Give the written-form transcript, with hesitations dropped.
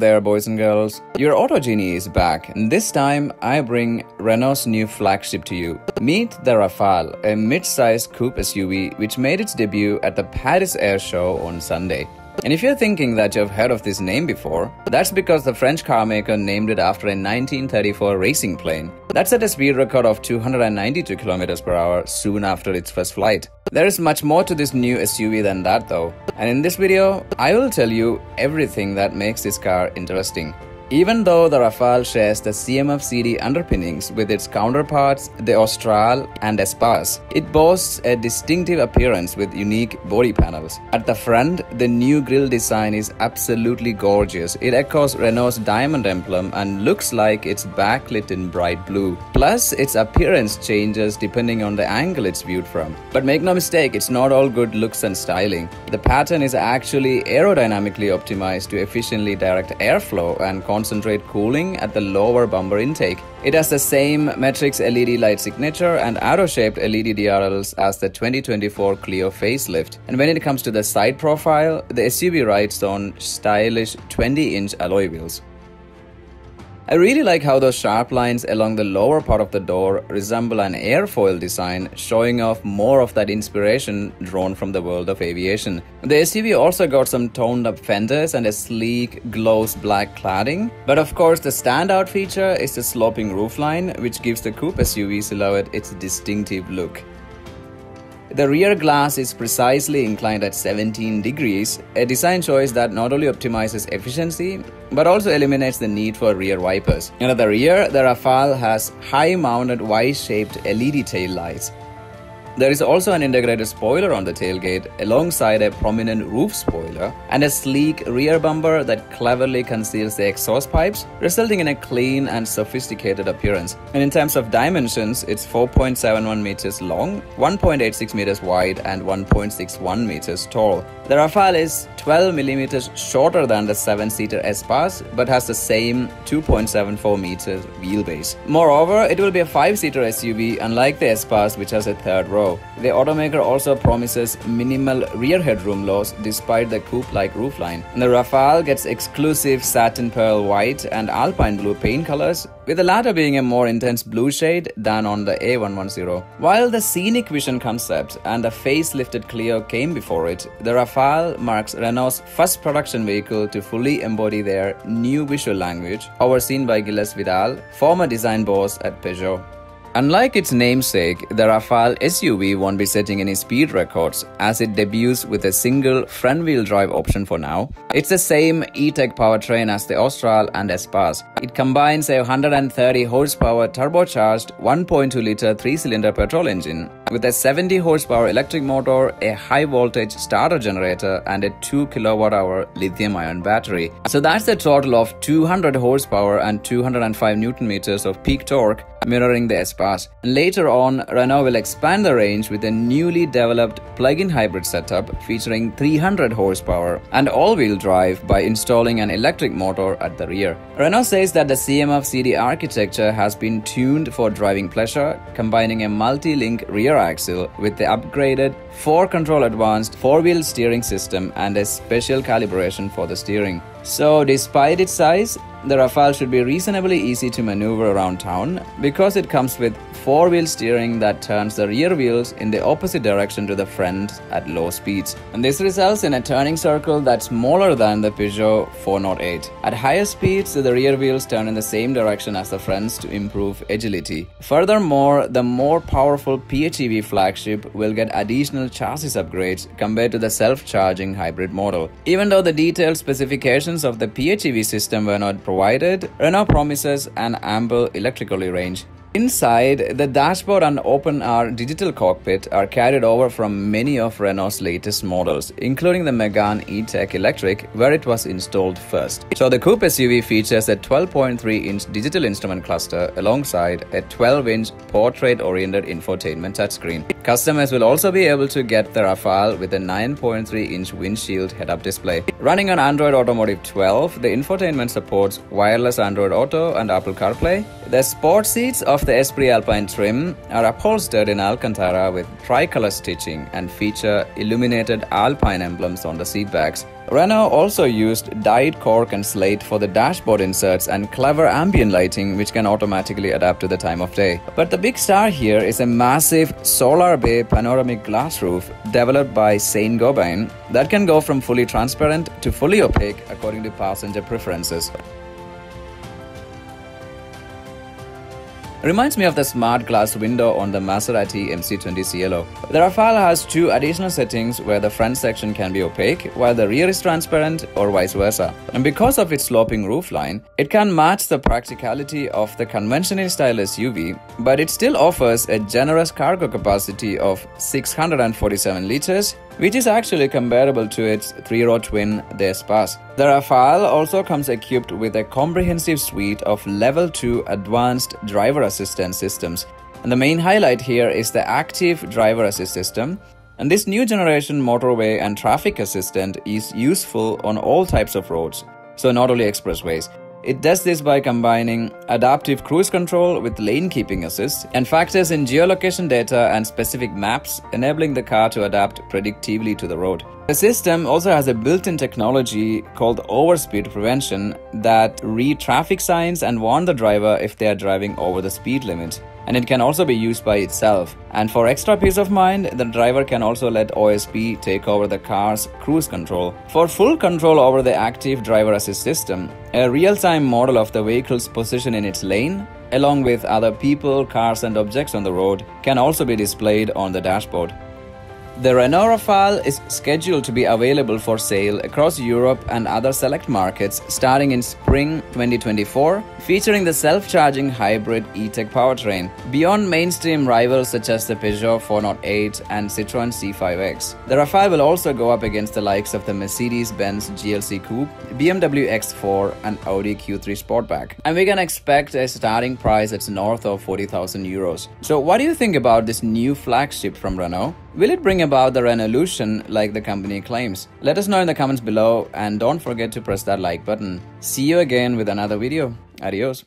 there, boys and girls. Your Auto Genie is back, and this time I bring Renault's new flagship to you. Meet the Rafale, a mid-sized coupe SUV which made its debut at the Paris Air Show on Sunday. And if you're thinking that you've heard of this name before, that's because the French carmaker named it after a 1934 racing plane that set a speed record of 292 km per hour soon after its first flight. There is much more to this new SUV than that though, and in this video, I will tell you everything that makes this car interesting. Even though the Rafale shares the CMF-CD underpinnings with its counterparts, the Austral and Espace, it boasts a distinctive appearance with unique body panels. At the front, the new grille design is absolutely gorgeous. It echoes Renault's diamond emblem and looks like it's backlit in bright blue. Plus, its appearance changes depending on the angle it's viewed from. But make no mistake, it's not all good looks and styling. The pattern is actually aerodynamically optimized to efficiently direct airflow and concentrate cooling at the lower bumper intake. It has the same Matrix LED light signature and arrow-shaped LED DRLs as the 2024 Clio facelift. And when it comes to the side profile, the SUV rides on stylish 20-inch alloy wheels. I really like how those sharp lines along the lower part of the door resemble an airfoil design, showing off more of that inspiration drawn from the world of aviation. The SUV also got some toned up fenders and a sleek gloss black cladding, but of course the standout feature is the sloping roofline, which gives the coupe SUV silhouette its distinctive look. The rear glass is precisely inclined at 17 degrees, a design choice that not only optimizes efficiency, but also eliminates the need for rear wipers. And at the rear, the Rafale has high-mounted Y-shaped LED tail lights. There is also an integrated spoiler on the tailgate alongside a prominent roof spoiler and a sleek rear bumper that cleverly conceals the exhaust pipes, resulting in a clean and sophisticated appearance. And in terms of dimensions, it's 4.71 meters long, 1.86 meters wide and 1.61 meters tall. The Rafale is 12 millimeters shorter than the 7-seater Espace, but has the same 2.74 meters wheelbase. Moreover, it will be a 5-seater SUV, unlike the Espace, which has a third row. The automaker also promises minimal rear headroom loss despite the coupe-like roofline. The Rafale gets exclusive satin pearl white and alpine blue paint colors, with the latter being a more intense blue shade than on the A110. While the scenic vision concept and the facelifted Clio came before it, the Rafale marks Renault's first production vehicle to fully embody their new visual language, overseen by Gilles Vidal, former design boss at Peugeot. Unlike its namesake, the Rafale SUV won't be setting any speed records as it debuts with a single front-wheel drive option for now. It's the same E-Tech powertrain as the Austral and Espace. It combines a 130 horsepower turbocharged 1.2-liter 3-cylinder petrol engine with a 70 horsepower electric motor, a high-voltage starter generator, and a 2 kWh lithium-ion battery. So that's a total of 200 horsepower and 205 Nm of peak torque, mirroring the Espace. Later on, Renault will expand the range with a newly developed plug-in hybrid setup featuring 300 horsepower and all-wheel drive by installing an electric motor at the rear. Renault says that the CMF-CD architecture has been tuned for driving pleasure, combining a multi-link rear axle with the upgraded 4Control Advanced 4-wheel steering system and a special calibration for the steering. So despite its size, the Rafale should be reasonably easy to maneuver around town because it comes with 4-wheel steering that turns the rear wheels in the opposite direction to the front at low speeds. And this results in a turning circle that's smaller than the Peugeot 408. At higher speeds, the rear wheels turn in the same direction as the fronts to improve agility. Furthermore, the more powerful PHEV flagship will get additional chassis upgrades compared to the self-charging hybrid model. Even though the detailed specifications of the PHEV system were not provided, Renault promises an ample electrical range. Inside, the dashboard and open-air digital cockpit are carried over from many of Renault's latest models, including the Megane E-Tech Electric, where it was installed first. So the coupe SUV features a 12.3-inch digital instrument cluster alongside a 12-inch portrait-oriented infotainment touchscreen. Customers will also be able to get the Rafale with a 9.3-inch windshield head-up display. Running on Android Automotive 12, the infotainment supports wireless Android Auto and Apple CarPlay. The sport seats of the Esprit Alpine trim are upholstered in Alcantara with tricolor stitching and feature illuminated Alpine emblems on the seatbacks. Renault also used dyed cork and slate for the dashboard inserts and clever ambient lighting which can automatically adapt to the time of day. But the big star here is a massive solar bay panoramic glass roof developed by Saint-Gobain that can go from fully transparent to fully opaque according to passenger preferences. Reminds me of the smart glass window on the Maserati MC20 Cielo. The Rafale has two additional settings where the front section can be opaque while the rear is transparent, or vice versa. And because of its sloping roofline, it can match the practicality of the conventional style SUV, but it still offers a generous cargo capacity of 647 liters, which is actually comparable to its three-row twin, the Espace. The Rafale also comes equipped with a comprehensive suite of Level 2 advanced driver assistance systems. And the main highlight here is the active driver assist system. And this new generation motorway and traffic assistant is useful on all types of roads, so not only expressways. It does this by combining adaptive cruise control with lane keeping assist and factors in geolocation data and specific maps, enabling the car to adapt predictively to the road. The system also has a built-in technology called overspeed prevention that read traffic signs and warn the driver if they are driving over the speed limit. And it can also be used by itself. And for extra peace of mind, the driver can also let OSP take over the car's cruise control. For full control over the active driver assist system, a real-time model of the vehicle's position in its lane, along with other people, cars and objects on the road, can also be displayed on the dashboard. The Renault Rafale is scheduled to be available for sale across Europe and other select markets starting in spring 2024, featuring the self-charging hybrid e-tech powertrain. Beyond mainstream rivals such as the Peugeot 408 and Citroen C5X, the Rafale will also go up against the likes of the Mercedes-Benz GLC Coupe, BMW X4 and Audi Q3 Sportback. And we can expect a starting price that's north of 40,000 euros. So what do you think about this new flagship from Renault? Will it bring about the revolution like the company claims? Let us know in the comments below and don't forget to press that like button. See you again with another video. Adios.